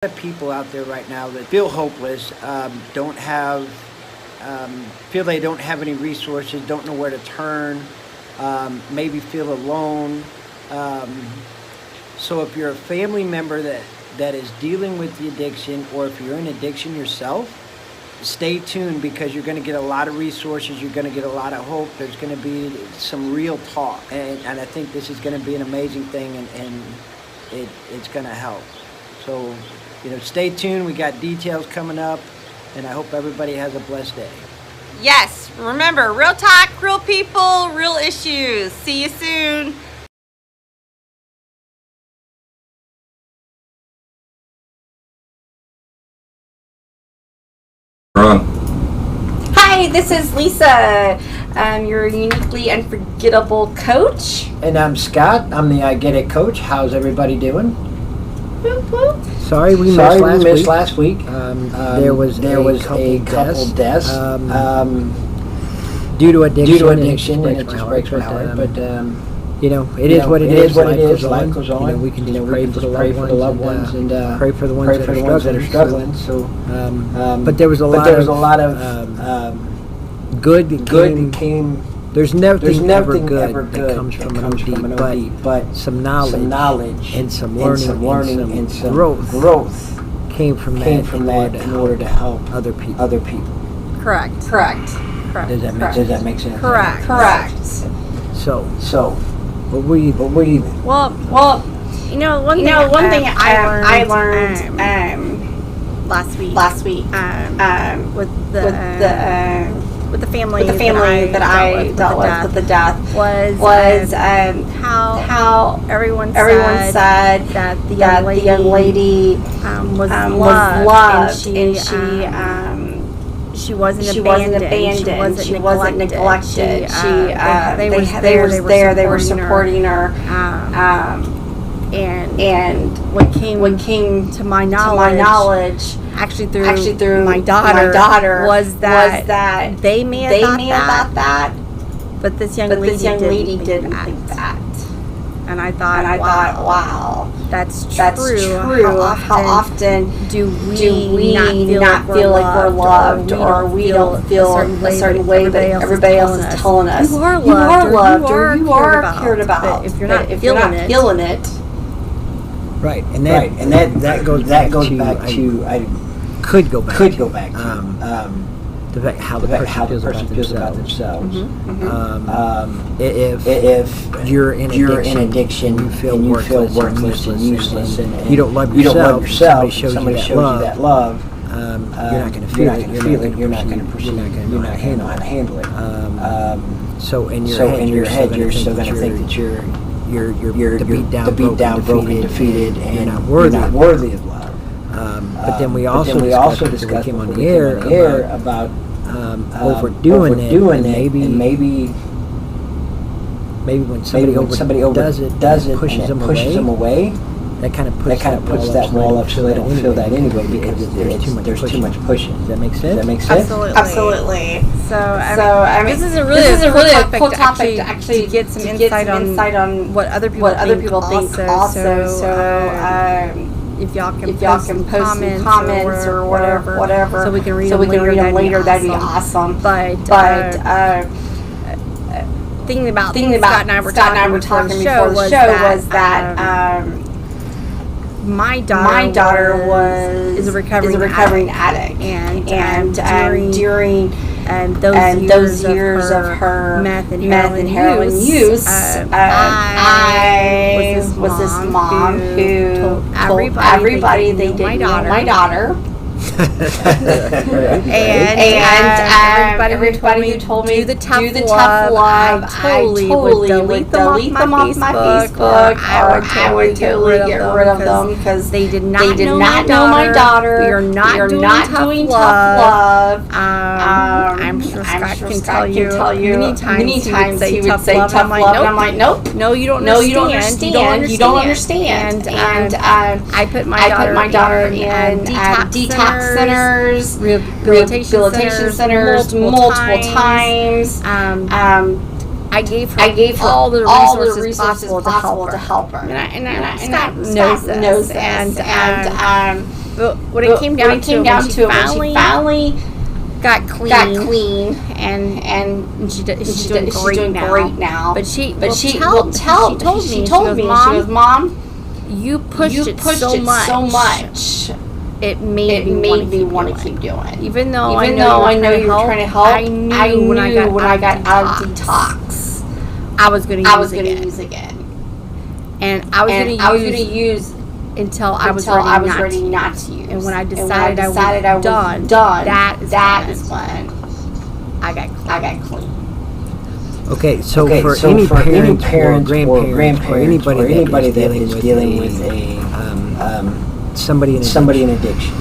Of people out there right now that feel hopeless, don't have, feel they don't have any resources, don't know where to turn, maybe feel alone. So if you're a family member that is dealing with the addiction, or if you're in addiction yourself, stay tuned, because you're going to get a lot of resources. You're going to get a lot of hope. There's going to be some real talk, and I think this is going to be an amazing thing, and it's going to help. So, stay tuned. We got details coming up, and I hope everybody has a blessed day. Yes, remember, real talk, real people, real issues. See you soon. Hi, this is Lisa, your uniquely unforgettable coach. And I'm Scott. I'm the I Get It coach. How's everybody doing? Whoop, whoop. Sorry, we missed last week. There was a couple deaths due to addiction, and it just breaks my heart. But it is what it is. Life goes on. We can just pray for the loved ones and pray for the ones that are struggling. So, but there was a lot of good that came. There's nothing ever good that comes from an OD, but some knowledge and some learning and some growth came from that in order to help other people. Correct. Does that make sense? Correct. So what were you? Well, one thing I learned last week with the family that I dealt with with the death was how everyone said that the young lady was loved, and she wasn't abandoned. She wasn't neglected. They were supporting her. And what came to my knowledge, actually through my daughter, was that they may have thought that, but this young lady didn't think that. And I thought, wow, that's true. How often do we not feel like we're loved, or we don't feel a certain way that everybody else is telling us you are loved, or you are cared about. But if you're not feeling it. Right, and that goes back to I could go back to how the person feels about themselves. If you're in addiction, you feel worthless and useless, and you don't love yourself. Somebody shows you that love. You're not going to feel it. You're not going to pursue it. You're not going to know how to handle it. So in your head, you're still going to think that you're beat down, broken, defeated, and you're not worthy of love. But then we also discussed when we came on the air about overdoing it, and maybe when somebody does it, pushes them away. That kind of puts that wall up, so they don't feel that anyway, because there's too much pushing. Does that make sense? Absolutely. So this is a really cool topic to actually get some insight on what other people think. Also, if y'all can post some comments or whatever, so we can read them later, that'd be awesome. But thinking about Scott and I were talking before the show was that. My daughter is a recovering addict, and during those years of her meth and heroin use, I was this mom who told everybody they didn't know my daughter. and everybody who told me do the tough love, I totally would delete them off my Facebook. I would totally get rid of them, because they did not know my daughter. We are not doing tough love. I'm sure Scott can tell you many times he would say tough love, and I'm like, nope, no, you don't understand. You don't understand. And I put my daughter in detox centers, rehabilitation centers multiple times. I gave her all the resources possible to help her. And Scott knows this. And But when it came down to it, when she finally got clean, and she's doing great now. But she told me, she goes, Mom, you pushed it so much. It made me want to keep doing. Even though I know you were trying to help, I knew when I got out of detox, I was going to use again. And I was going to use until I was ready not to use. And when I decided I was done, that is when I got clean. Okay, so for any parents or grandparents or anybody that is dealing with somebody in addiction,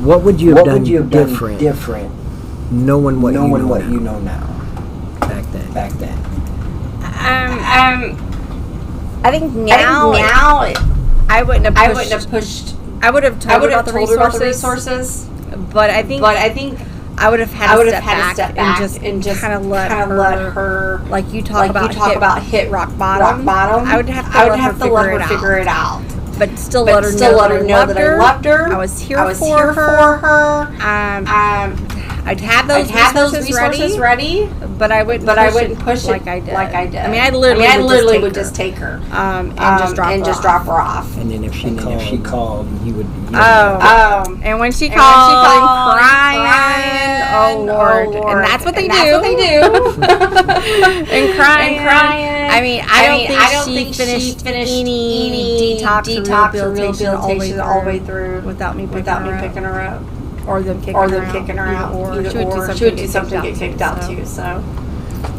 what would you have done different knowing what you know now back then? I think now I wouldn't have pushed. I would have told her about the resources, but I think I would have had to step back and just kind of let her, like you talk about hit rock bottom. I would have to let her figure it out. But still let her know that I loved her. I was here for her. I'd have those resources ready, but I wouldn't push it like I did. I mean, I literally would just take her and just drop her off. And then if she called, you would. And when she called, crying, oh Lord, and that's what they do. And crying. I mean, I don't think she finished any detox or rehabilitation all the way through without me picking her up. Or them kicking her out. Or she would do something to get kicked out too. So.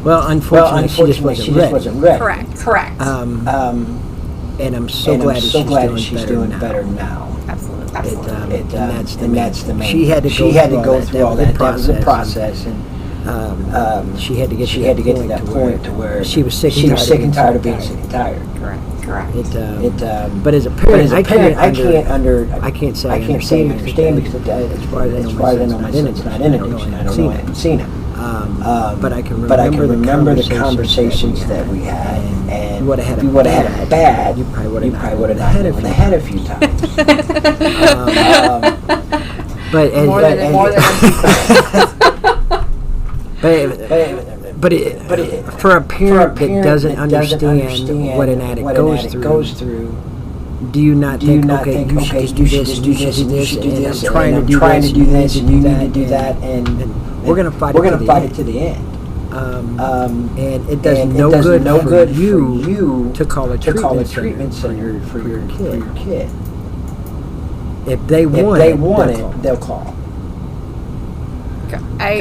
Well, unfortunately, she just wasn't ready. Correct. And I'm so glad she's doing better now. Absolutely. And that's the main. She had to go through all that. That was the process, and she had to get to that point to where she was sick and tired of being sick and tired. Correct. But as a parent, I can't say I understand because as far as I know myself, it's not in addiction. I haven't seen it. But I can remember the conversations that we had, and if you would have had it bad, you probably would have had a few times. But for a parent that doesn't understand what an addict goes through, do you not think, okay, you should just do this, and you should do this, and I'm trying to do this, and you need to do that, and we're going to fight it to the end. And it does no good for you to call a treatment center for your kid. If they want it, they'll call. I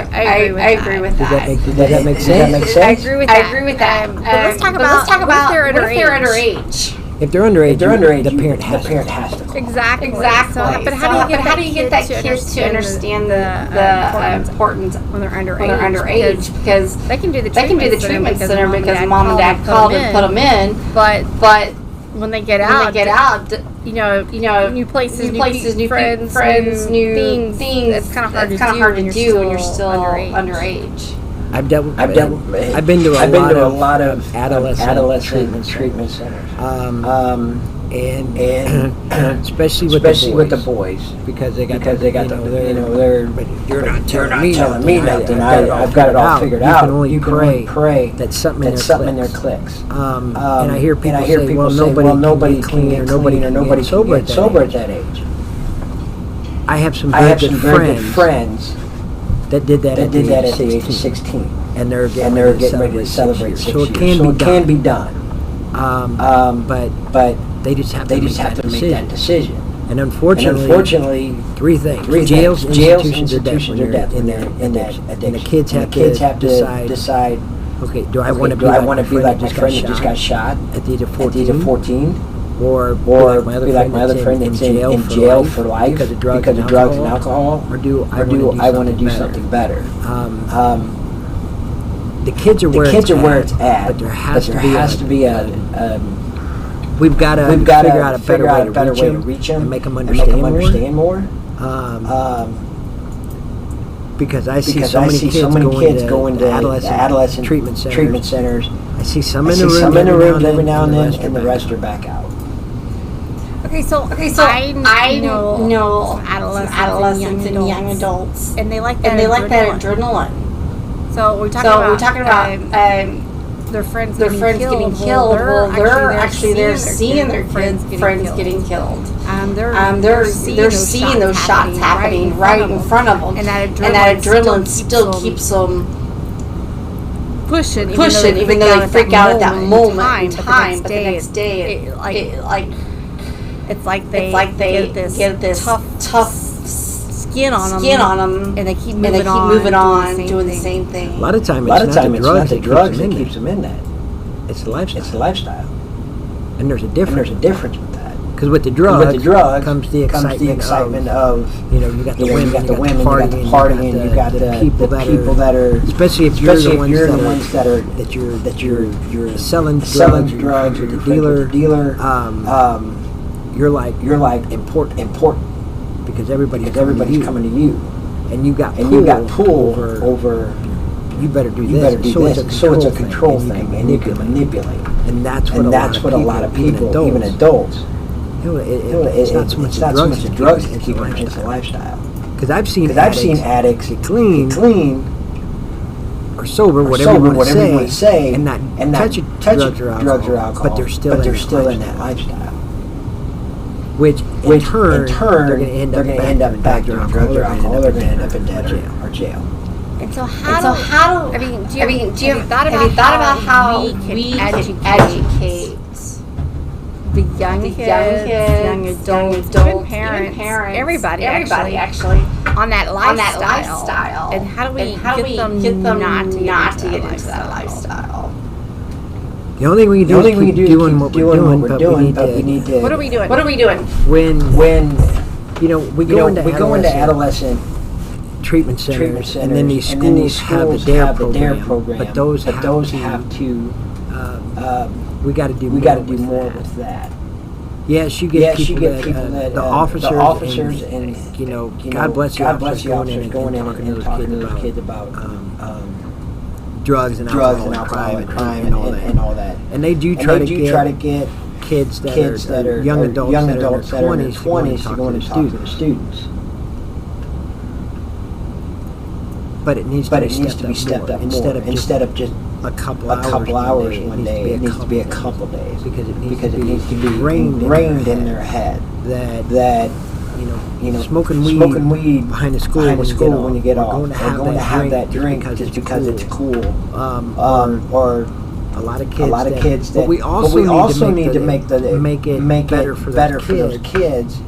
agree with that. Does that make sense? I agree with that. But let's talk about what if they're underage. If they're underage, the parent has to call. Exactly. But how do you get that kid to understand the importance when they're underage? Because they can do the treatment center because mom and dad called and put them in. But when they get out, new places, new friends, new things. It's kind of hard to do when you're still underage. I've been to a lot of adolescent treatment centers, and especially with the boys because they got they're you're not telling me nothing. I've got it all figured out. You can only pray that something in there clicks. And I hear people say, well, nobody clean or nobody sober at that age. I have some very good friends that did that at the age of 16, and they're getting ready to celebrate 6 years. So it can be done. But they just have to make that decision. And unfortunately, three things: jails, institutions are death in that addiction. And the kids have to decide. Okay, do I want to be like my friend that just got shot at the age of 14? Or be like my other friend that's in jail for life because of drugs and alcohol? Or do I want to do something better? The kids are where it's at, but there has to be a we've got to figure out a better way to reach them and make them understand more. Because I see so many kids going to adolescent treatment centers. I see some in the room every now and then, and the rest are back out. Okay, so I know adolescents and young adults, and they like that adrenaline. So we're talking about their friends getting killed. Well, they're seeing their friends getting killed. They're seeing those shots happening right in front of them, and that adrenaline still keeps them pushing, even though they freak out at that moment in time. But the next day, it's like they get this tough skin on them, and they keep moving on, doing the same thing. A lot of time, it's not the drugs that keeps them in that. It's the lifestyle. And there's a difference with that. Because with the drug comes the excitement of you got the women, you got the partying, you got the people that are, especially if you're the ones that you're selling drugs with the dealer. You're like important because everybody's coming to you, and you got pull over. You better do this. So it's a control thing, and you can manipulate. And that's what a lot of people, even adults. It's not so much the drugs that keep them, it's the lifestyle. Because I've seen addicts get clean or sober, whatever you want to say, and not touch drugs or alcohol, but they're still in that lifestyle. Which in turn they're going to end up back doing drugs or alcohol. They're going to end up in debt or jail. And so how do you have thought about how we can educate the young kids, young adults, even parents, everybody actually on that lifestyle, and how do we get them not to get into that lifestyle? The only thing we can do is doing what we're doing, but we need to. What are we doing? When we go into adolescent treatment centers, and then these schools have the DARE program, but those have to. We got to do more with that. Yes, you get people that the officers and God bless the officers going in and talking to those kids about drugs and alcohol and crime and all that. And they do try to get kids that are young adults that are in their 20s to go and talk to the students. But it needs to be stepped up more instead of just a couple hours one day. It needs to be a couple days because it needs to be ingrained in their head that smoking weed behind the school when you get off, or going to have that drink just because it's cool, or a lot of kids that. But we also need to make it better for those kids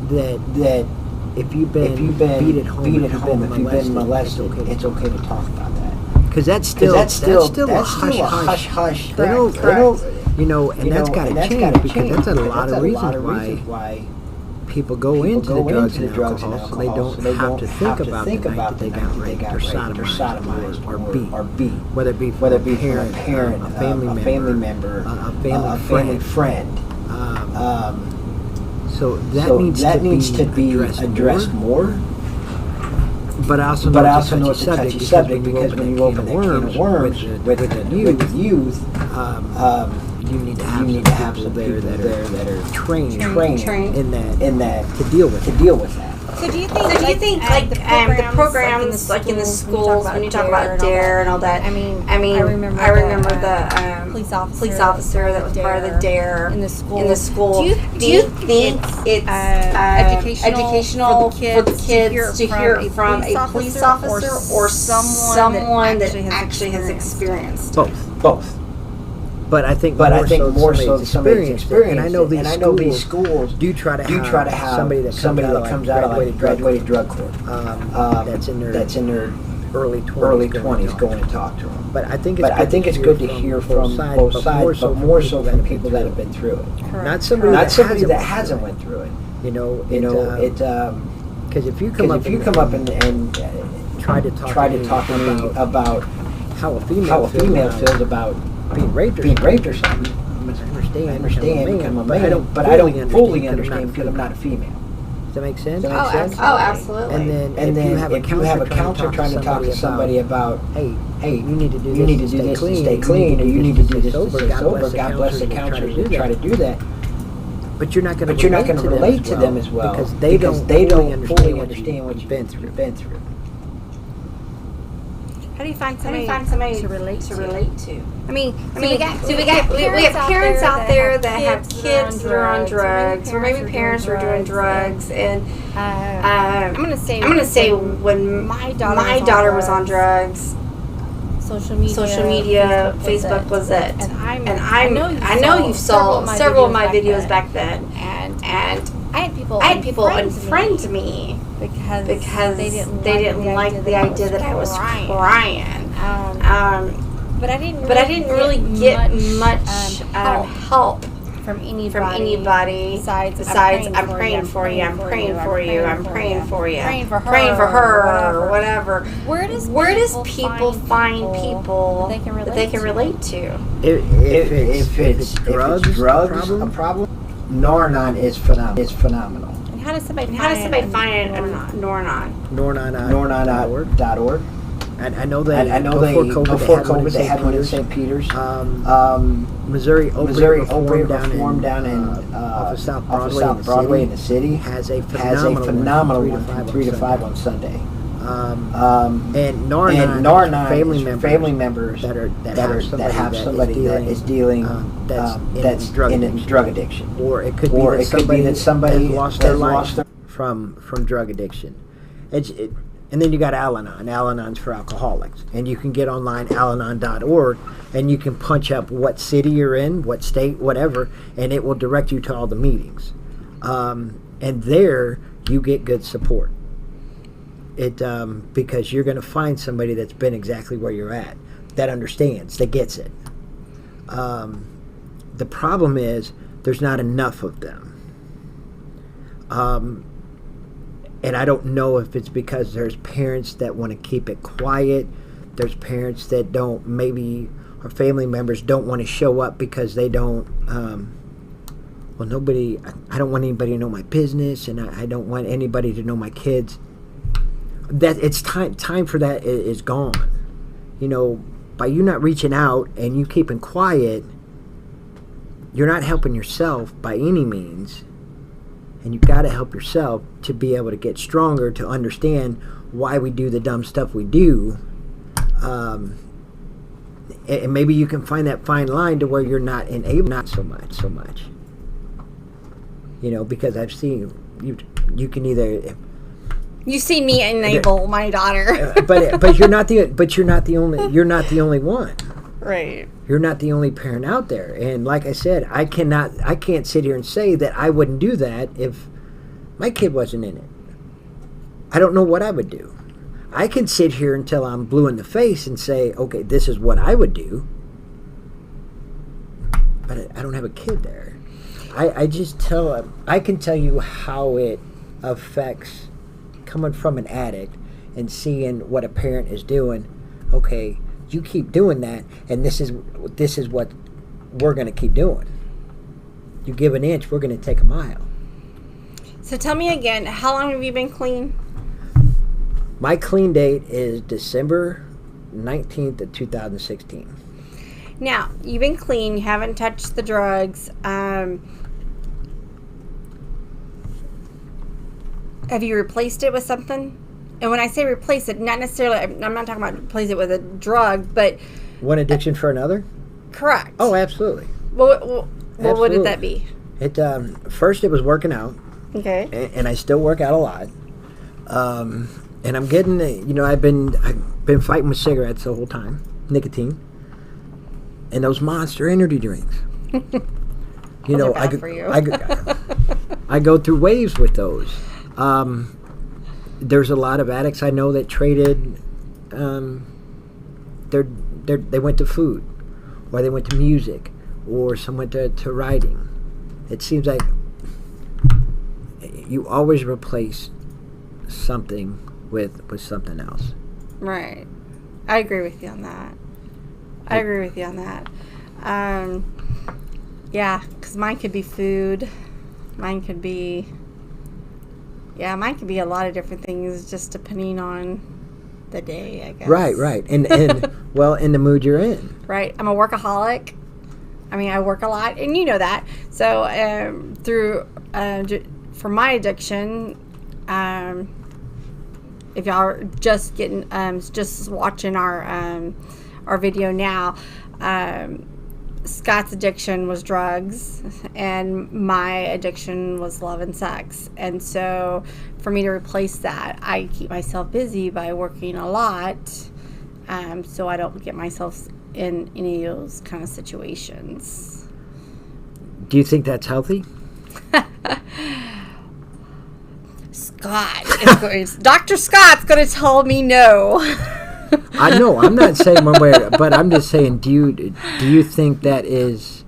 that. If you've been beat at home, if you've been molested, it's okay to talk about that. Because that's still a hush. They don't, and that's got to change because that's a lot of reasons why people go into the drugs and alcohol, so they don't have to think about the night that they got raped or sodomized or beat, whether it be from a parent, a family member, a family friend. So that needs to be addressed more. But I also know it's a touchy subject because when you open a can of worms with the youth, you need to have some people there that are trained in that to deal with that. So do you think the programs like in the schools when you talk about DARE and all that? I mean, I remember the police officer that was part of the DARE in the school. Do you think it's educational for the kids to hear it from a police officer or someone that actually has experienced both? But I think more so somebody's experienced. And I know these schools do try to have somebody that comes out of graduated drug court that's in their early 20s going and talk to them. But I think it's good to hear from both sides, but more so from people that have been through it. Not somebody that hasn't went through it. Because if you come up and try to talk to me about how a female feels about being raped or something, I understand, but I don't fully understand because I'm not a female. Does that make sense? Oh, absolutely. And then if you have a counselor trying to talk to somebody about, hey, you need to do this to stay clean, or you need to do this to stay sober. God bless the counselors that try to do that. but you're not going to relate to them as well because they don't fully understand what you've been through. How do you find somebody to relate to? I mean, we have parents out there that have kids that are on drugs, or maybe parents who are doing drugs, and I'm gonna say when my daughter was on drugs, social media, Facebook was it, and I know you saw several of my videos back then, and I had people unfriend me because they didn't like the idea that I was crying. But I didn't really get much help from anybody besides I'm praying for you, I'm praying for her, or whatever. Where does people find people that they can relate to? If it's drugs a problem, Nornon is phenomenal. And how does somebody find it on Nornon? Nornon.org. I know before COVID they had one in St. Peter's. Missouri Opry performed down in off of South Broadway in the city. Has a phenomenal one from 3 to 5 on Sunday. And Nornon family members that have somebody that is dealing that's in drug addiction, or it could be that somebody has lost their life from drug addiction. And then you got Al-Anon. Al-Anon's for alcoholics. And you can get online, alanon.org, and you can punch up what city you're in, what state, whatever, and it will direct you to all the meetings. And there, you get good support. Because you're going to find somebody that's been exactly where you're at, that understands, that gets it. The problem is, there's not enough of them. And I don't know if it's because there's parents that want to keep it quiet. There's parents that don't, maybe, or family members don't want to show up because they don't, I don't want anybody to know my business, and I don't want anybody to know my kids. That it's time for that is gone. By you not reaching out and you keeping quiet, you're not helping yourself by any means. And you've got to help yourself to be able to get stronger, to understand why we do the dumb stuff we do. And maybe you can find that fine line to where you're not so much. Because I've seen you can either. You've seen me enable my daughter. but you're not the only one. Right. You're not the only parent out there. And like I said, I can't sit here and say that I wouldn't do that if my kid wasn't in it. I don't know what I would do. I can sit here until I'm blue in the face and say, okay, this is what I would do. But I don't have a kid there. I can tell you how it affects coming from an addict and seeing what a parent is doing. Okay, you keep doing that, and this is what we're going to keep doing. You give an inch, we're going to take a mile. So tell me again, how long have you been clean? My clean date is December 19th of 2016. Now, you've been clean, you haven't touched the drugs. Have you replaced it with something? And when I say replace it, not necessarily, I'm not talking about replace it with a drug, but... One addiction for another? Correct. Oh, absolutely. Well, what did that be? First, it was working out. Okay. And I still work out a lot. And I'm getting, I've been fighting with cigarettes the whole time, nicotine, and those Monster energy drinks. Bad for you. I go through waves with those. There's a lot of addicts I know that traded. They went to food, or they went to music, or some went to writing. It seems like you always replace something with something else. Right. I agree with you on that. Yeah, because mine could be food. Mine could be a lot of different things, just depending on the day, I guess. Right. And well, in the mood you're in. Right. I'm a workaholic. I mean, I work a lot, and you know that. So for my addiction, if y'all are just getting just watching our video now, Scott's addiction was drugs, and my addiction was love and sex. And so for me to replace that, I keep myself busy by working a lot, so I don't get myself in any of those kind of situations. Do you think that's healthy? Scott, Dr. Scott's going to tell me no. I know. I'm not saying one way, but I'm just saying, do you think that is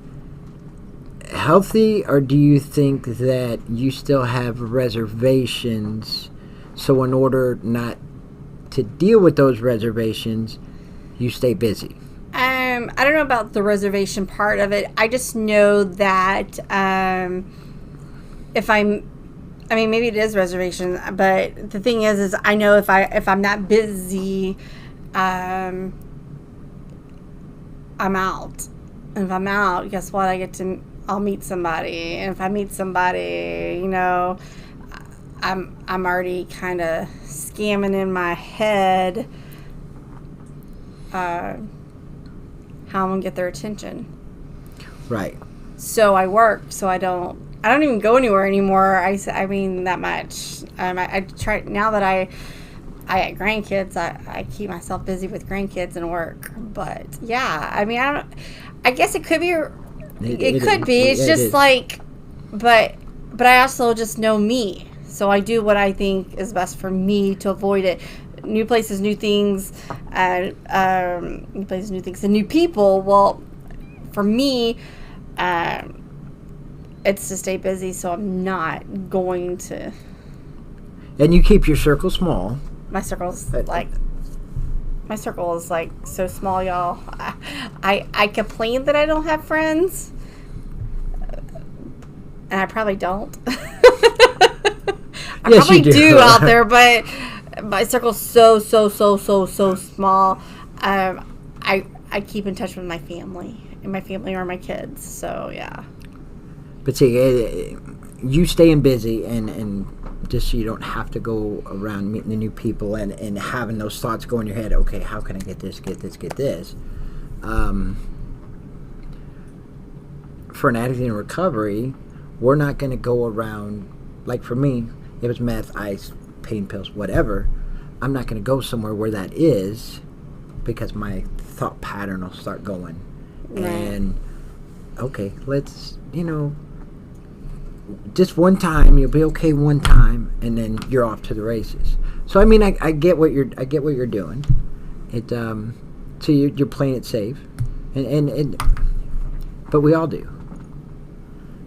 healthy, or do you think that you still have reservations? So in order not to deal with those reservations, you stay busy? I don't know about the reservation part of it. I just know that maybe it is reservation, but the thing is I know if I'm not busy, I'm out. And if I'm out, guess what? I'll meet somebody. And if I meet somebody, I'm already kind of scamming in my head how I'm gonna get their attention. Right. So I work. So I don't even go anywhere anymore. I mean that much. I try now that I got grandkids. I keep myself busy with grandkids and work. But yeah, I mean I guess it could be. It could be. It's just like, but I also just know me. So I do what I think is best for me to avoid it. New places, new things, new places, new things, and new people. Well, for me, it's to stay busy, so I'm not going to. And you keep your circle small. My circle is like so small, y'all. I complain that I don't have friends, and I probably don't. I yes, probably you do out there, but my circle's so small. I keep in touch with my family, and my family are my kids. So yeah. But see, you staying busy and just so you don't have to go around meeting the new people and having those thoughts go in your head. Okay, how can I get this? For an addict in recovery, we're not going to go around, like for me, it was meth, ice, pain pills, whatever. I'm not going to go somewhere where that is, because my thought pattern will start going. Right. And, okay, let's, just one time, you'll be okay one time, and then you're off to the races. So, I mean, I get what you're doing. So you're playing it safe. And but we all do.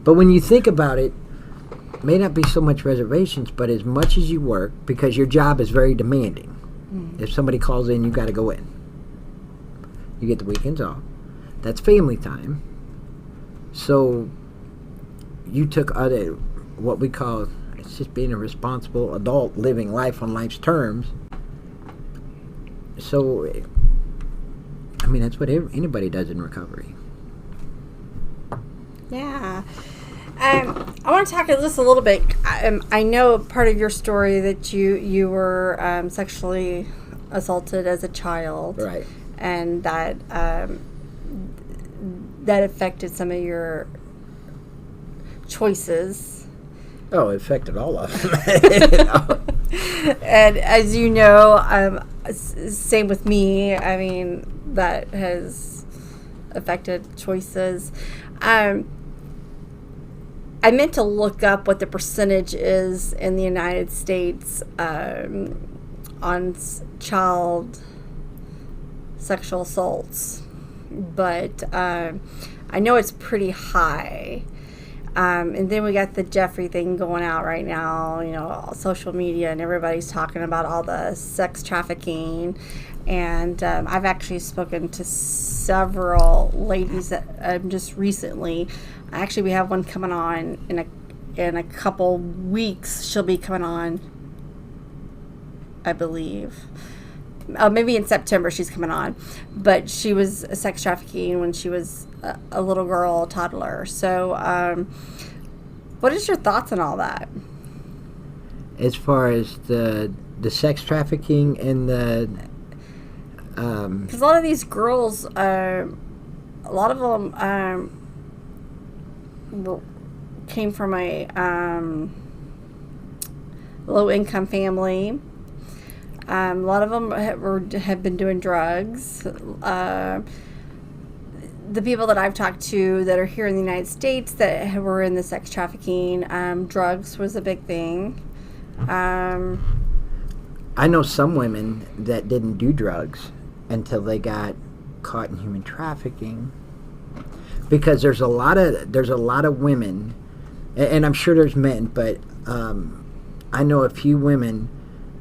But when you think about it, may not be so much reservations, but as much as you work, because your job is very demanding. Mm. If somebody calls in, you got to go in. You get the weekends off. That's family time. So you took what we call, it's just being a responsible adult living life on life's terms. So, I mean, that's what anybody does in recovery. Yeah. I want to talk just a little bit. I know part of your story that you were sexually assaulted as a child, right? And that that affected some of your choices. Oh, it affected all of them. And as you know, same with me. I mean, that has affected choices. I meant to look up what the percentage is in the United States on child sexual assaults, but I know it's pretty high. And then we got the Jeffrey thing going out right now, social media, and everybody's talking about all the sex trafficking. And I've actually spoken to several ladies that just recently. Actually, we have one coming on in a couple weeks. She'll be coming on, I believe. maybe in September she's coming on, but she was sex trafficking when she was a little girl, a toddler. So, what is your thoughts on all that? As far as the sex trafficking and the... Because a lot of these girls, a lot of them came from a low-income family. A lot of them have been doing drugs. The people that I've talked to that are here in the United States that were in the sex trafficking, drugs was a big thing. I know some women that didn't do drugs until they got caught in human trafficking, because there's a lot of women, and I'm sure there's men, but I know a few women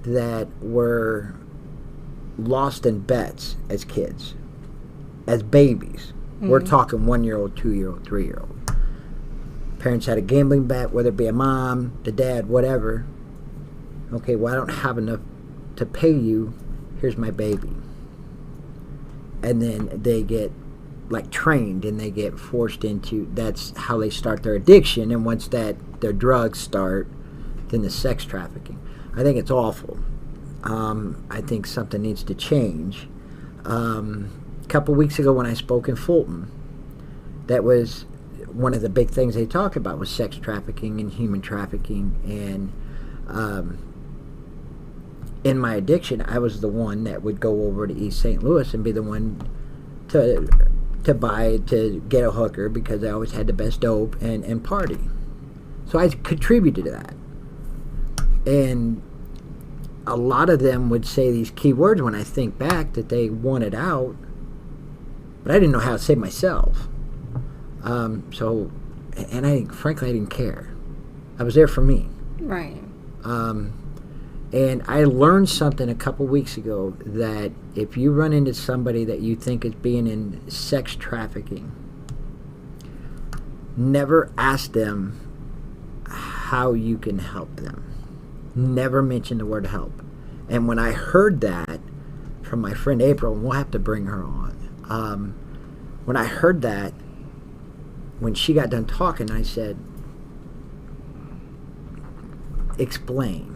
that were lost in bets as kids, as babies. Mm-hmm. We're talking 1-year-old, 2-year-old, 3-year-old. Parents had a gambling bet, whether it be a mom, the dad, whatever. Okay, well, I don't have enough to pay you. Here's my baby. And then they get like trained and they get forced into, that's how they start their addiction. And once their drugs start, then the sex trafficking. I think it's awful. I think something needs to change. A couple weeks ago when I spoke in Fulton, that was one of the big things they talked about was sex trafficking and human trafficking. And in my addiction, I was the one that would go over to East St. Louis and be the one to get a hooker, because I always had the best dope and party. So I contributed to that. And a lot of them would say these key words when I think back that they wanted out, but I didn't know how to save myself. So, and frankly, I didn't care. I was there for me. Right. And I learned something a couple weeks ago, that if you run into somebody that you think is being in sex trafficking, never ask them how you can help them. Never mention the word help. And when I heard that from my friend April, and we'll have to bring her on, when I heard that, when she got done talking, I said, explain.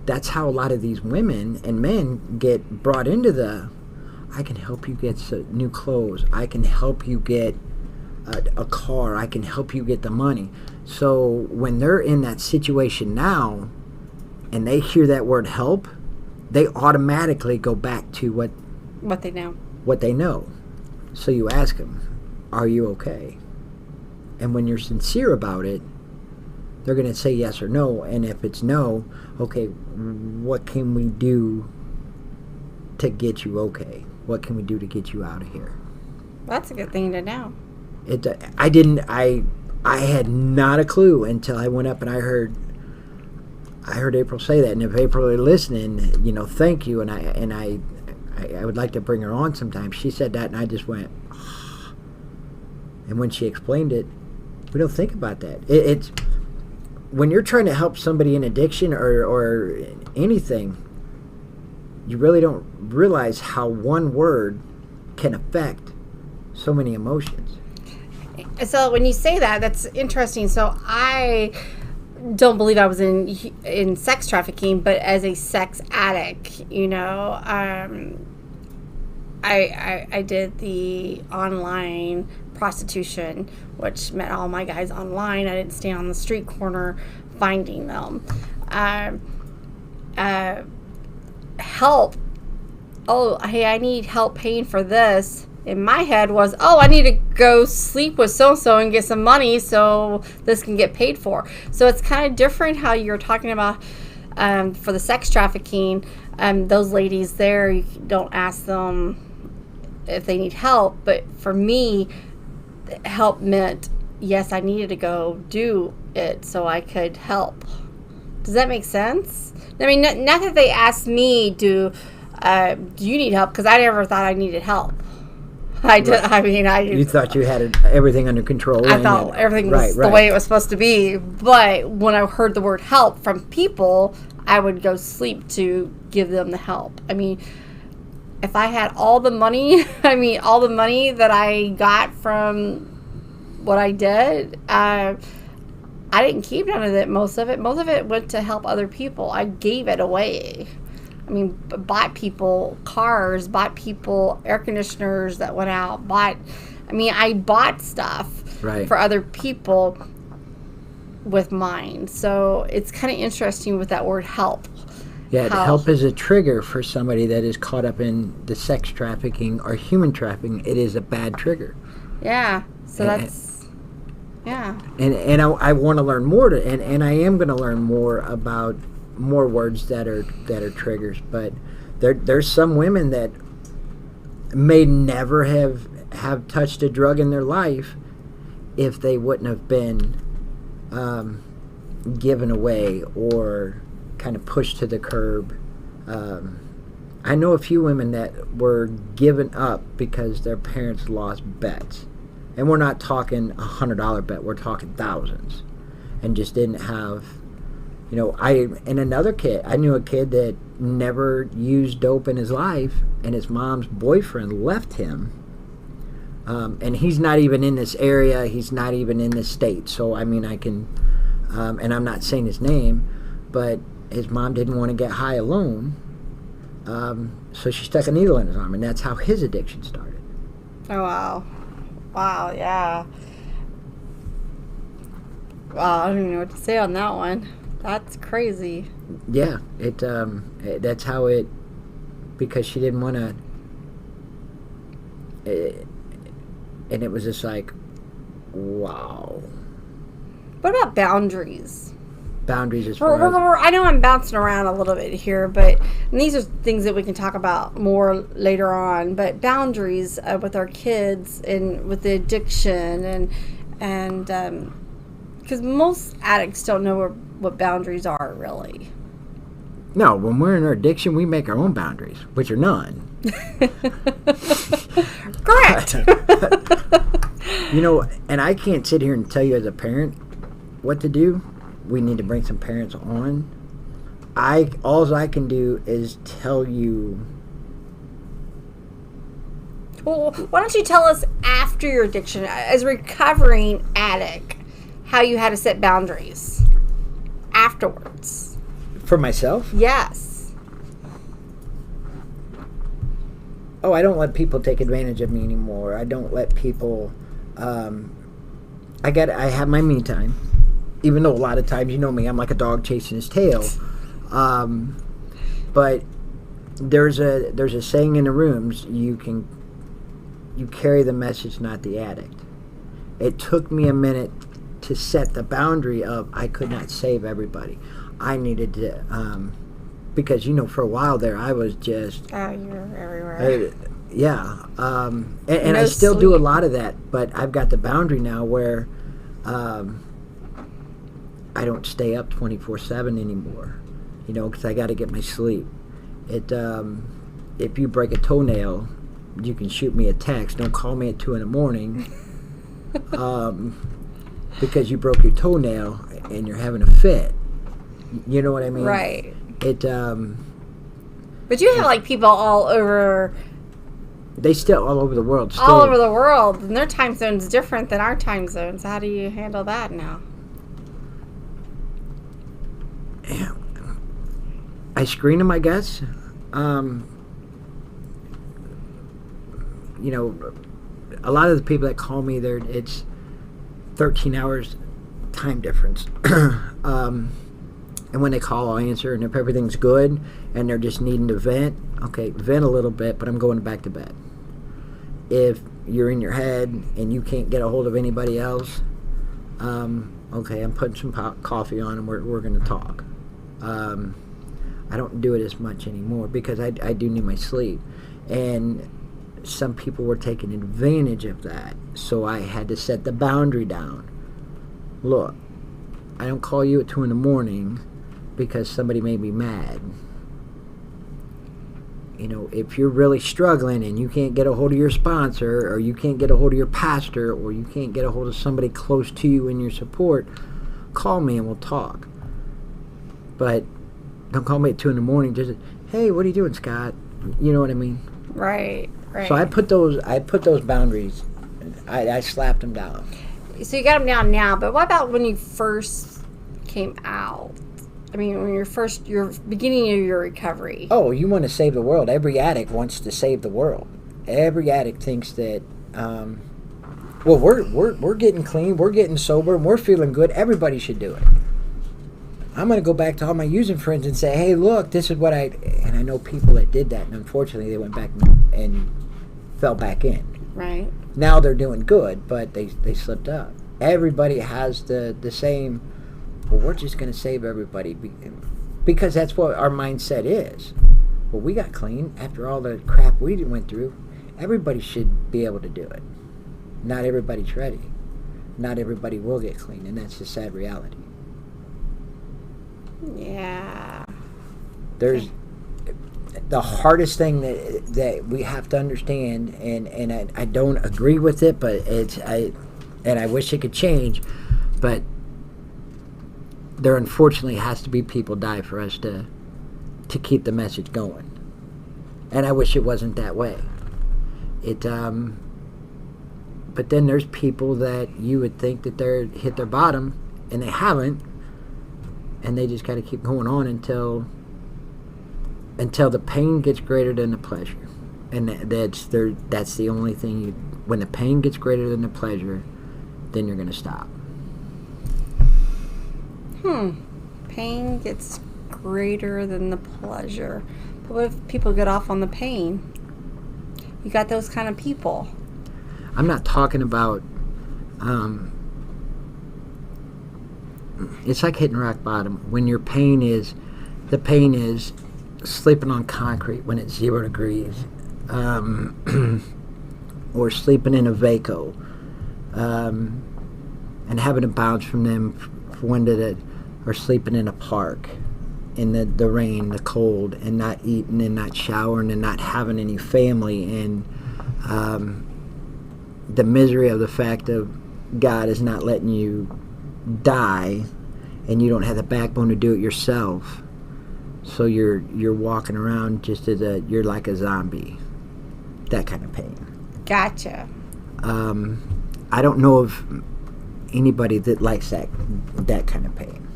That's how a lot of these women and men get brought into I can help you get new clothes. I can help you get a car. I can help you get the money. So when they're in that situation now and they hear that word help, they automatically go back to what they know. What they know. So you ask them, are you okay? And when you're sincere about it, they're going to say yes or no. And if it's no, okay, what can we do to get you okay? What can we do to get you out of here? That's a good thing to know. I had not a clue until I went up and I heard April say that. And if April are listening, thank you. And I would like to bring her on sometime. She said that and I just went, oh. And when she explained it, we don't think about that. It's when you're trying to help somebody in addiction or anything, you really don't realize how one word can affect so many emotions. So when you say that, that's interesting. So I don't believe I was in sex trafficking, but as a sex addict, I did the online prostitution, which met all my guys online. I didn't stand on the street corner finding them. Help. Oh, hey, I need help paying for this. In my head was, I need to go sleep with so-and-so and get some money so this can get paid for. So it's kind of different how you're talking about for the sex trafficking. Those ladies there, you don't ask them if they need help. But for me, help meant, yes, I needed to go do it so I could help. Does that make sense? I mean, not that they asked me, do you need help? Because I never thought I needed help. I did. Right. You thought you had everything under control. I thought everything was the way it was supposed to be. But when I heard the word help from people, I would go sleep to give them the help. I mean, if I had all the money, all the money that I got from what I did, I didn't keep none of it. Most of it went to help other people. I gave it away. I mean, bought people cars, bought people air conditioners that went out, I bought stuff for other people with mine. So it's kind of interesting with that word help. Yeah, help is a trigger for somebody that is caught up in the sex trafficking or human trafficking. It is a bad trigger. Yeah, so that's, yeah. And I want to learn more, and I am going to learn more about more words that are triggers. But there's some women that may never have touched a drug in their life if they wouldn't have been given away or kind of pushed to the curb. I know a few women that were given up because their parents lost bets. And we're not talking $100 bet, we're talking thousands. And just didn't have, another kid, I knew a kid that never used dope in his life, and his mom's boyfriend left him. And he's not even in this area, he's not even in this state. So, I can, and I'm not saying his name, but his mom didn't want to get high alone, so she stuck a needle in his arm, and that's how his addiction started. Oh, wow. Wow, yeah. Wow, I don't even know what to say on that one. That's crazy. Yeah, that's how it, because she didn't want to, and it was just like, wow. What about boundaries? Boundaries as far as... I know I'm bouncing around a little bit here, but these are things that we can talk about more later on. But boundaries with our kids and with the addiction, and because most addicts don't know what boundaries are really. No, when we're in our addiction, we make our own boundaries, which are none. Correct. And I can't sit here and tell you as a parent what to do. We need to bring some parents on. All I can do is tell you. Well, why don't you tell us after your addiction, as a recovering addict, how you had to set boundaries afterwards? For myself? Yes. Oh, I don't let people take advantage of me anymore. I don't let people. I have my me time. Even though a lot of times, you know me, I'm like a dog chasing his tail. But there's a saying in the rooms, you carry the message, not the addict. It took me a minute to set the boundary of I could not save everybody. I needed to, because, for a while there, I was just... Oh, you were everywhere. Yeah. And I still do a lot of that, but I've got the boundary now where... I don't stay up 24/7 anymore, because I got to get my sleep. If you break a toenail, you can shoot me a text. Don't call me at 2 a.m, because you broke your toenail and you're having a fit. You know what I mean? Right. But you have people all over. They still all over the world. All over the world, and their time zone's different than our time zones. How do you handle that now? I screen them, I guess. A lot of the people that call me, it's 13 hours time difference. And when they call, I'll answer, and if everything's good and they're just needing to vent, okay, vent a little bit, but I'm going back to bed. If you're in your head and you can't get a hold of anybody else, okay, I'm putting some coffee on and we're going to talk. I don't do it as much anymore because I do need my sleep. And some people were taking advantage of that. So I had to set the boundary down. Look, I don't call you at 2 a.m. because somebody made me mad. If you're really struggling and you can't get a hold of your sponsor, or you can't get a hold of your pastor, or you can't get a hold of somebody close to you in your support, call me and we'll talk. But Don't call me at 2 a.m. Just, hey, what are you doing, Scott? You know what I mean? Right. So I put those boundaries. I slapped them down. So you got them down now, but what about when you first came out? I mean, when you're beginning of your recovery. Oh, you want to save the world. Every addict wants to save the world. Every addict thinks that, well, we're getting clean, we're getting sober, and we're feeling good. Everybody should do it. I'm going to go back to all my using friends and say, hey, look, this is what and I know people that did that, and unfortunately they went back and fell back in. Right. Now they're doing good, but they slipped up. Everybody has the same, well, we're just going to save everybody because that's what our mindset is. Well, we got clean after all the crap we went through. Everybody should be able to do it. Not everybody's ready. Not everybody will get clean, and that's the sad reality. Yeah. There's the hardest thing that we have to understand, and I don't agree with it, but I wish it could change, but there unfortunately has to be people die for us to keep the message going. And I wish it wasn't that way. But then there's people that you would think that they're hit their bottom, and they haven't, and they just got to keep going on until the pain gets greater than the pleasure. And that's the only thing. When the pain gets greater than the pleasure, then you're going to stop. Pain gets greater than the pleasure. But what if people get off on the pain? You got those kind of people. I'm not talking about, it's like hitting rock bottom. When the pain is sleeping on concrete when it's 0 degrees, or sleeping in a Vaco, and having to bounce from them or sleeping in a park in the rain, the cold, and not eating and not showering and not having any family, and the misery of the fact of God is not letting you die, and you don't have the backbone to do it yourself. So you're walking around just you're like a zombie. That kind of pain. Gotcha. I don't know of anybody that likes that kind of pain.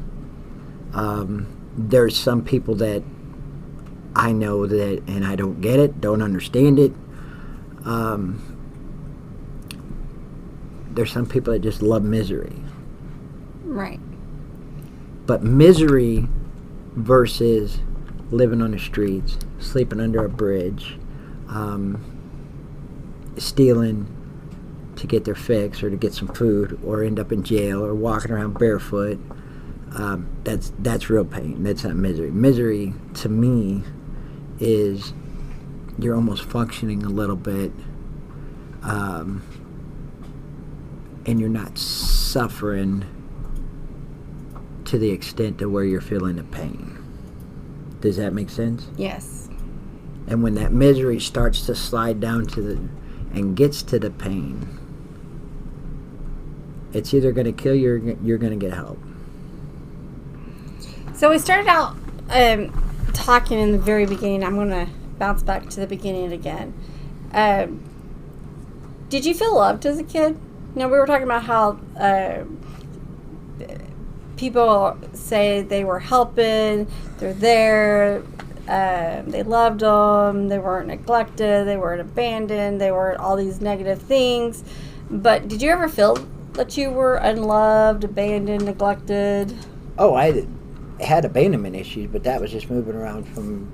There's some people that I know that, and I don't get it, don't understand it. There's some people that just love misery. Right. But misery versus living on the streets, sleeping under a bridge, stealing to get their fix or to get some food, or end up in jail, or walking around barefoot, that's real pain. That's not misery. Misery, to me, is you're almost functioning a little bit, and you're not suffering to the extent to where you're feeling the pain. Does that make sense? Yes. And when that misery starts to slide down and gets to the pain, it's either going to kill you or you're going to get help. So we started out talking in the very beginning. I'm going to bounce back to the beginning again. Did you feel loved as a kid? You know, we were talking about how people say they were helping, they're there, they loved them, they weren't neglected, they weren't abandoned, they weren't all these negative things. But did you ever feel that you were unloved, abandoned, neglected? Oh, I had abandonment issues, but that was just moving around from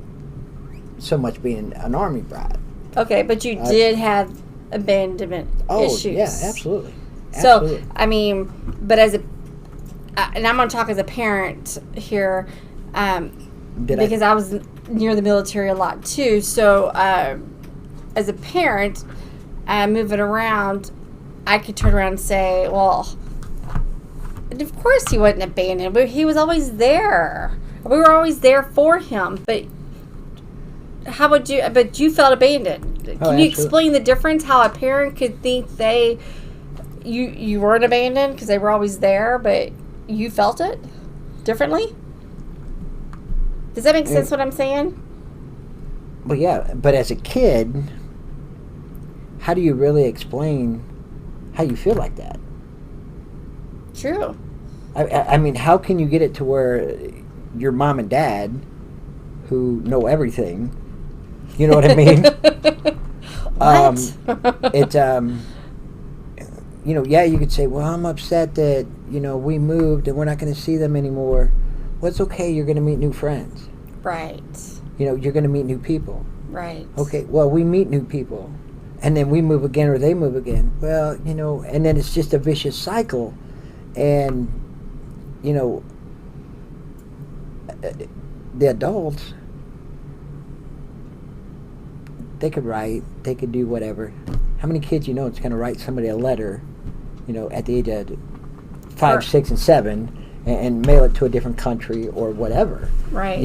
so much being an Army brat. Okay, but you did have abandonment issues. Oh, yeah, absolutely. So, I mean, but and I'm going to talk as a parent here, because I was near the military a lot too. So, as a parent, moving around, I could turn around and say, well, of course he wasn't abandoned, but he was always there. We were always there for him. But how would you? But you felt abandoned. Can you explain the difference? How a parent could think you weren't abandoned because they were always there, but you felt it differently? Does that make sense what I'm saying? Well, yeah, but as a kid, how do you really explain how you feel like that? True. I mean, how can you get it to where your mom and dad, who know everything, you know what I mean? Yeah, you could say, well, I'm upset that, we moved and we're not going to see them anymore. Well, it's okay. You're going to meet new friends. Right. You're going to meet new people. Right. Okay, well, we meet new people. And then we move again or they move again. Well, and then it's just a vicious cycle. And, the adults, they could write, they could do whatever. How many kids it's going to write somebody a letter, at the age of 5, 6, and 7 and mail it to a different country or whatever. Right.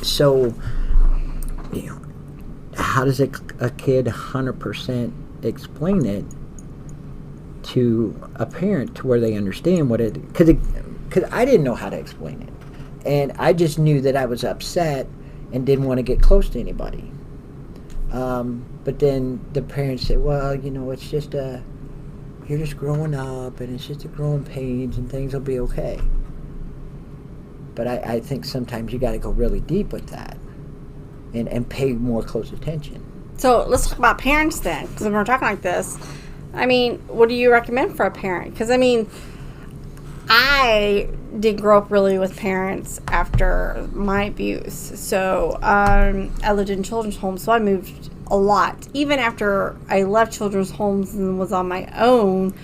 So, how does a kid 100% explain it to a parent to where they understand what it... Because I didn't know how to explain it. And I just knew that I was upset and didn't want to get close to anybody. But then the parents said, well, it's just you're just growing up and it's just a growing pains and things will be okay. But I think sometimes you got to go really deep with that and pay more close attention. So let's talk about parents then, because when we're talking like this, what do you recommend for a parent? Because, I didn't grow up really with parents after my abuse. So I lived in children's homes, so I moved a lot. Even after I left children's homes and was on my own,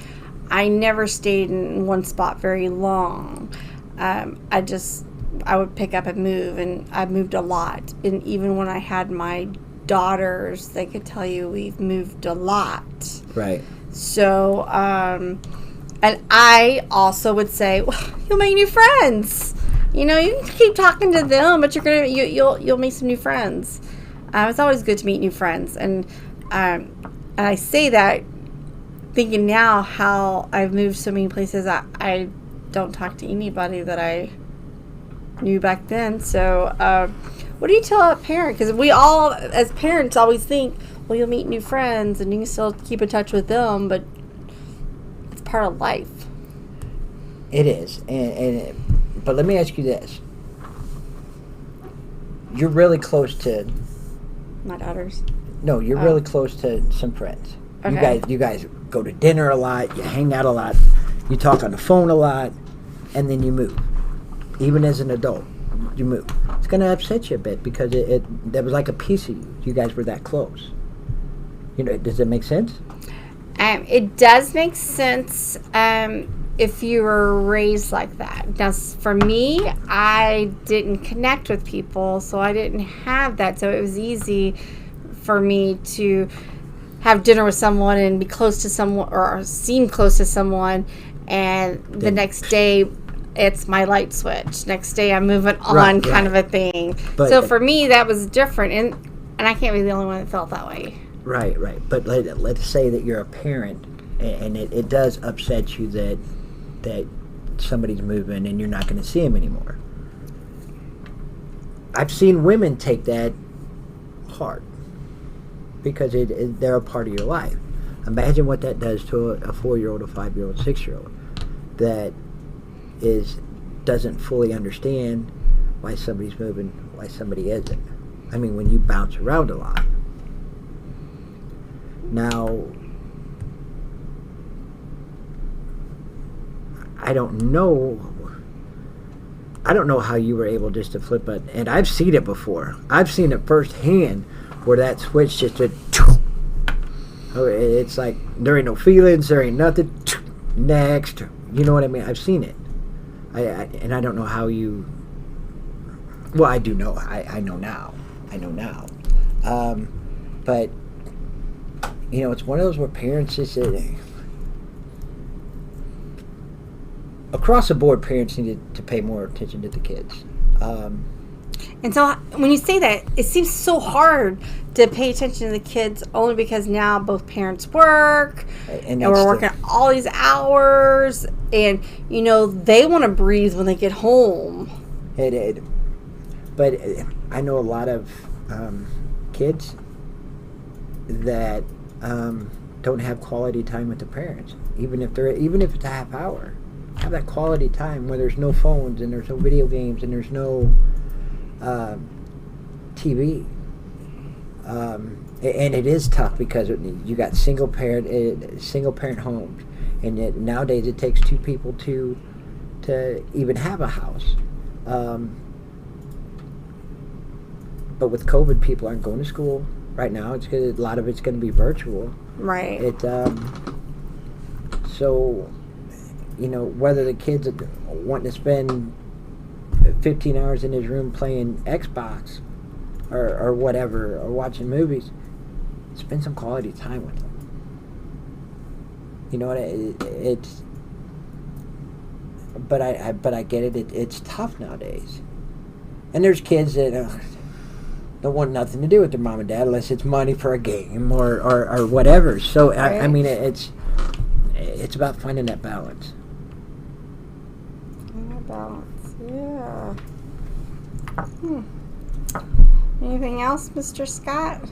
I never stayed in one spot very long. I would pick up and move, and I moved a lot. And even when I had my daughters, they could tell you we've moved a lot. Right. So, and I also would say, well, you'll make new friends. You can keep talking to them, but you'll make some new friends. It's always good to meet new friends, and I say that thinking now how I've moved so many places. I don't talk to anybody that I knew back then. So, what do you tell a parent? Because we all, as parents, always think, well, you'll meet new friends and you can still keep in touch with them, but it's part of life. It is, but let me ask you this: you're really close to my daughters. No, you're really close to some friends. Okay. You guys go to dinner a lot. You hang out a lot. You talk on the phone a lot, and then you move. Even as an adult, you move. It's going to upset you a bit because that was like a piece of you. You guys were that close. Does it make sense? It does make sense if you were raised like that. Now, for me, I didn't connect with people, so I didn't have that. So it was easy for me to have dinner with someone and be close to someone or seem close to someone, and the next day it's my light switch. Next day I'm moving on, kind of a thing. But, so for me, that was different, and I can't be the only one that felt that way. Right. But let's say that you're a parent, and it does upset you that somebody's moving and you're not going to see him anymore. I've seen women take that hard because they're a part of your life. Imagine what that does to a 4-year-old, a 5-year-old, 6-year-old that doesn't fully understand why somebody's moving, why somebody isn't. When you bounce around a lot. Now, I don't know how you were able just to flip it, and I've seen it before. I've seen it firsthand where that switch just did. It's like there ain't no feelings, there ain't nothing. Next, you know what I mean? I've seen it. I don't know how you. Well, I do know. I know now. But it's one of those where parents just across the board, parents need to pay more attention to the kids. And so when you say that, it seems so hard to pay attention to the kids only because now both parents work and we're working all these hours, and they want to breathe when they get home. But I know a lot of kids that don't have quality time with the parents, even if it's a half hour. Have that quality time where there's no phones and there's no video games and there's no TV. And it is tough because you got single parent homes, and nowadays it takes two people to even have a house. But with COVID, people aren't going to school right now. A lot of it's going to be virtual. Right. So, whether the kids want to spend 15 hours in his room playing Xbox or whatever, or watching movies, spend some quality time with them. You know what? But I get it. It's tough nowadays, and there's kids that don't want nothing to do with their mom and dad unless it's money for a game or whatever. So right. I mean, it's about finding that balance. Yeah. Anything else, Mr. Scott?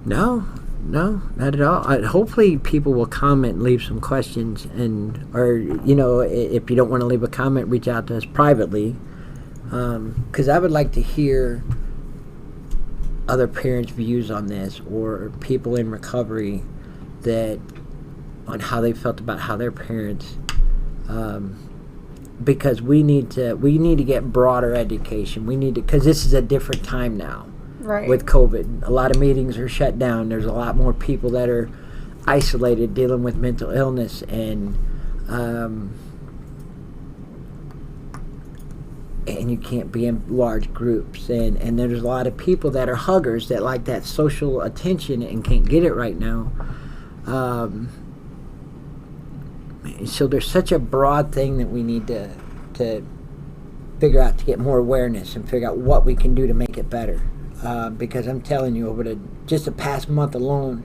No, not at all. Hopefully people will comment and leave some questions, or if you don't want to leave a comment, reach out to us privately, because I would like to hear other parents' views on this, or people in recovery on how they felt about how their parents, because we need to get broader education. Because this is a different time now. Right. With COVID, a lot of meetings are shut down. There's a lot more people that are isolated, dealing with mental illness, and you can't be in large groups. And there's a lot of people that are huggers that like that social attention and can't get it right now. So there's such a broad thing that we need to figure out to get more awareness and figure out what we can do to make it better. Because I'm telling you, over just the past month alone,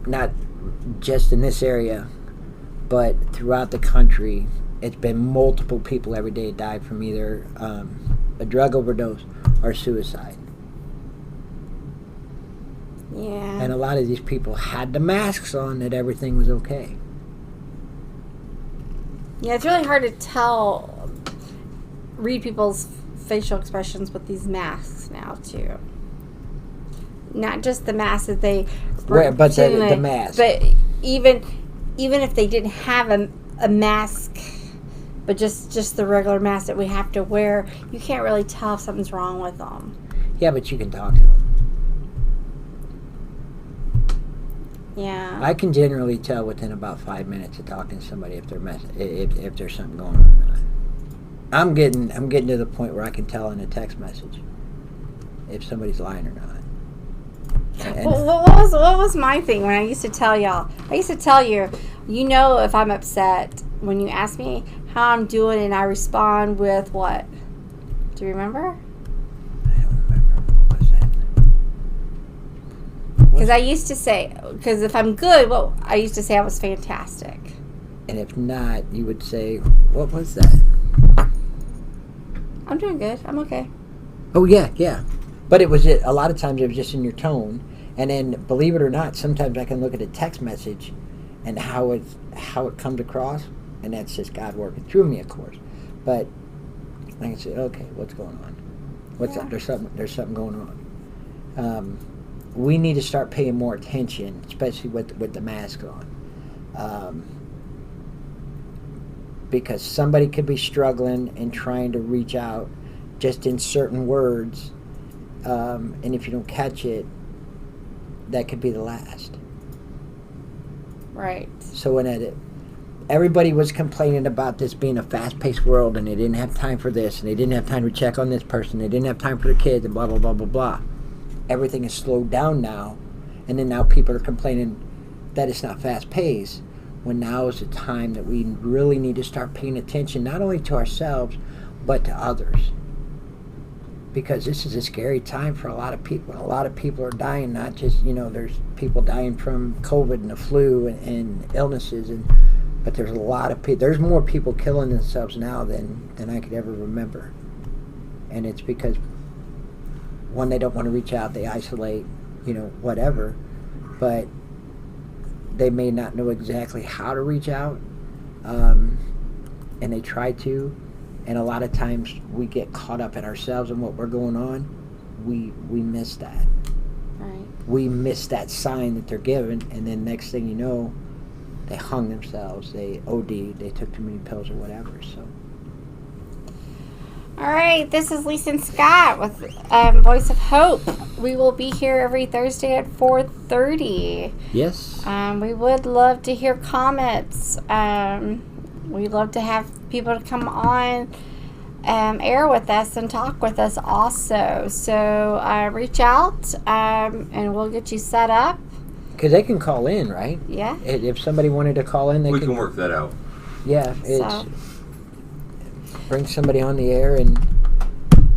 not just in this area, but throughout the country, it's been multiple people every day died from either a drug overdose or suicide. Yeah. And a lot of these people had the masks on that everything was okay. Yeah, it's really hard to read people's facial expressions with these masks now too. Not just the mask that they but the mask. But even if they didn't have a mask, but just the regular mask that we have to wear, you can't really tell if something's wrong with them. Yeah, but you can talk to them. Yeah. I can generally tell within about 5 minutes of talking to somebody if there's something going on or not. I'm getting to the point where I can tell in a text message if somebody's lying or not. What was my thing when I used to tell y'all? I used to tell you, if I'm upset when you ask me how I'm doing, and I respond with what? Do you remember? I don't remember. What was that? Because I used to say, because if I'm good, I used to say I was fantastic. And if not, you would say, what was that? I'm doing good. I'm okay. Oh, yeah. But a lot of times it was just in your tone. And then, believe it or not, sometimes I can look at a text message and how it comes across, and that's just God working through me, of course. But I can say, okay, what's going on? What's up? There's something going on. We need to start paying more attention, especially with the mask on. Because somebody could be struggling and trying to reach out just in certain words, and if you don't catch it, that could be the last. Right. So when everybody was complaining about this being a fast-paced world, and they didn't have time for this, and they didn't have time to check on this person, they didn't have time for their kids, and blah, blah, blah, blah, blah. Everything is slowed down now, and then now people are complaining that it's not fast-paced, when now is the time that we really need to start paying attention, not only to ourselves, but to others. Because this is a scary time for a lot of people. A lot of people are dying, not just, there's people dying from COVID and the flu and illnesses, But there's a lot of there's more people killing themselves now than I could ever remember. And it's because, one, they don't want to reach out, they isolate, whatever. But they may not know exactly how to reach out, and they try to. And a lot of times we get caught up in ourselves and what we're going on. We miss that. Right. We miss that sign that they're given, and then next thing you know, they hung themselves, they OD'd, they took too many pills or whatever. So. All right, this is Lisa and Scott with Voice of Hope. We will be here every Thursday at 4:30. Yes. We would love to hear comments. We'd love to have people to come on air with us and talk with us also. So reach out and we'll get you set up. Because they can call in, right? Yeah. If somebody wanted to call in, we can work that out. Yeah. Bring somebody on the air, and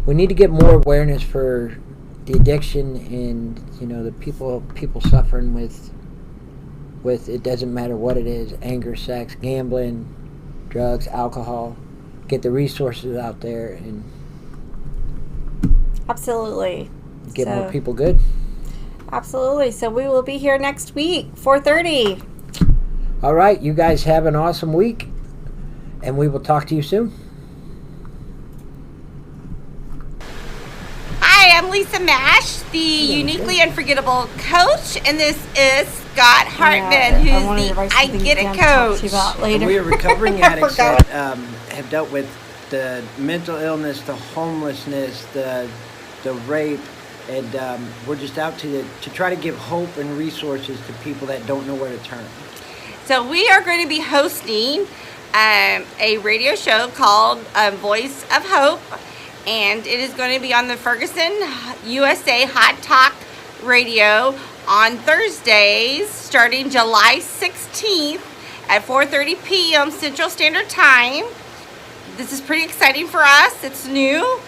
we need to get more awareness for the addiction and the people suffering with it doesn't matter what it is, anger, sex, gambling, drugs, alcohol. Get the resources out there and absolutely get more people good. Absolutely. So we will be here next week, 4:30. All right, you guys have an awesome week, and we will talk to you soon. Hi, I'm Lisa Mash, the uniquely unforgettable coach, and this is Scott Hartman, who's the I Get It coach. And we are recovering addicts that have dealt with the mental illness, the homelessness, the rape, and we're just out to try to give hope and resources to people that don't know where to turn. So we are going to be hosting a radio show called Voice of Hope, and it is going to be on the Ferguson USA Hot Talk Radio on Thursdays starting July 16th at 4:30 p.m. Central Standard Time. This is pretty exciting for us. It's new.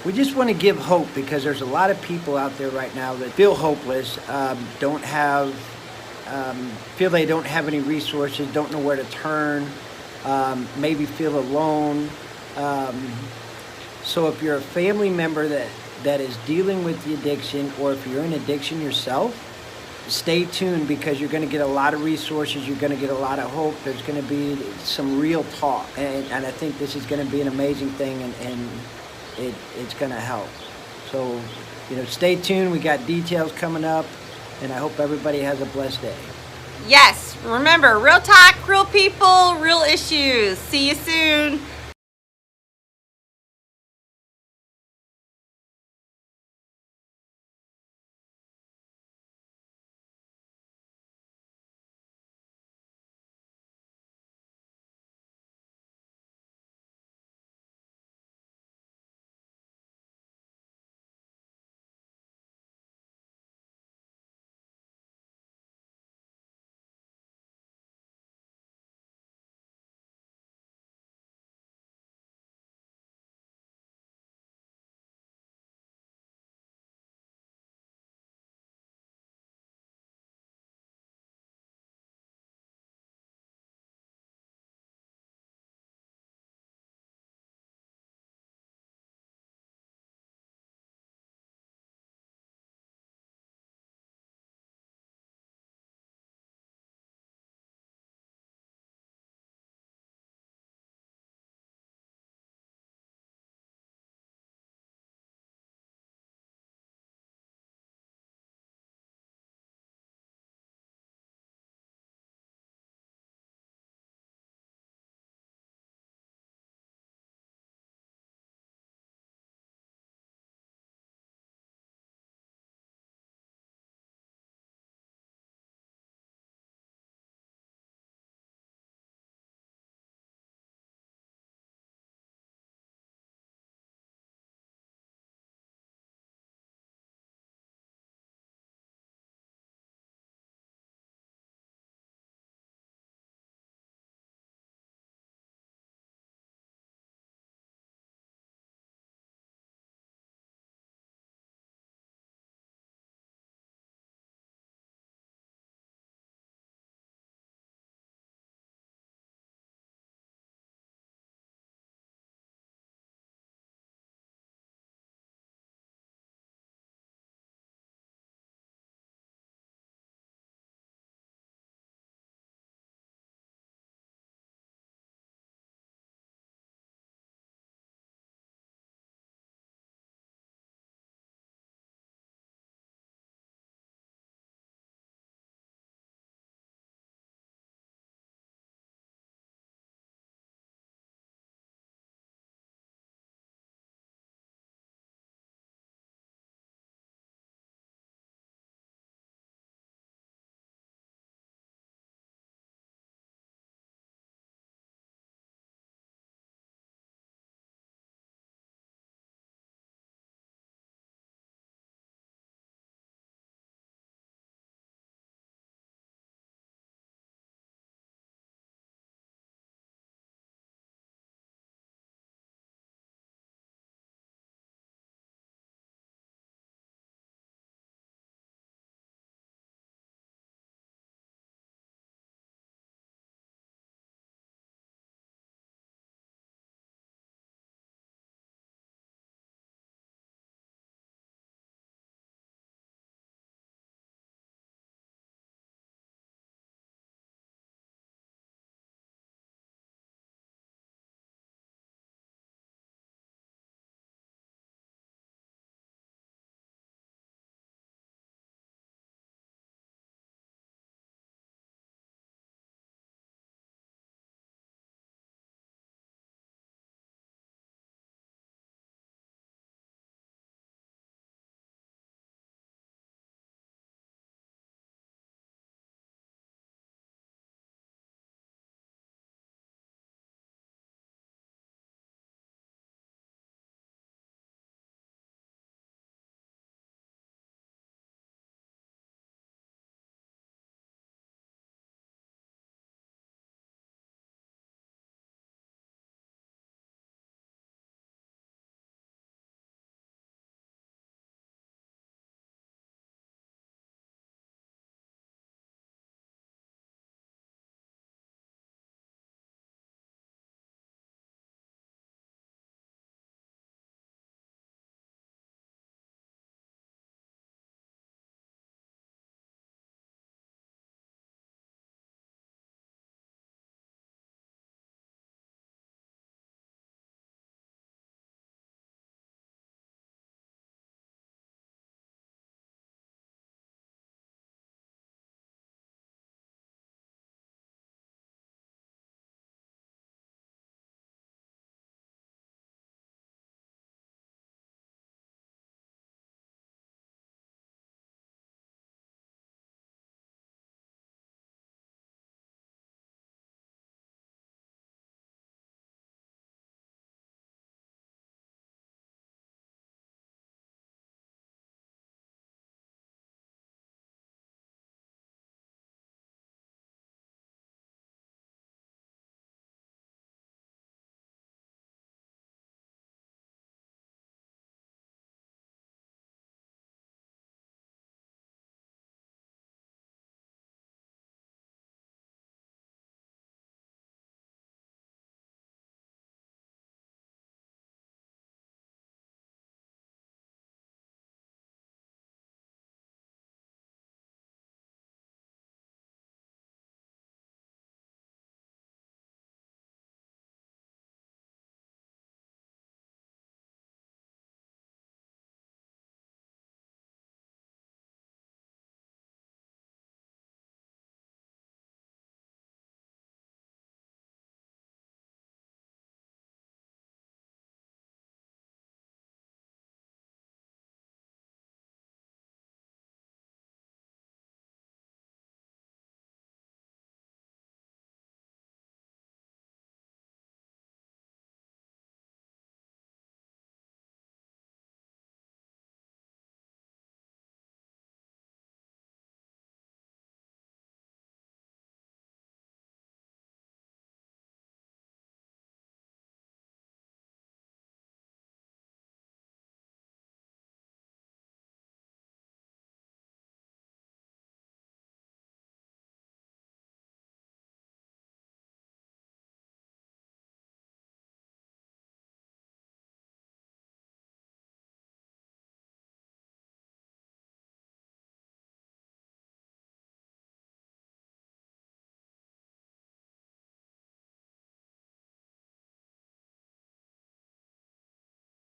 We just want to give hope because there's a lot of people out there right now that feel hopeless, feel they don't have any resources, don't know where to turn, maybe feel alone. So if you're a family member that is dealing with the addiction, or if you're in addiction yourself, stay tuned because you're going to get a lot of resources. You're going to get a lot of hope. There's going to be some real talk. And I think this is going to be an amazing thing, and it's going to help. So, stay tuned. We got details coming up, and I hope everybody has a blessed day. Yes, remember, real talk, real people, real issues. See you soon.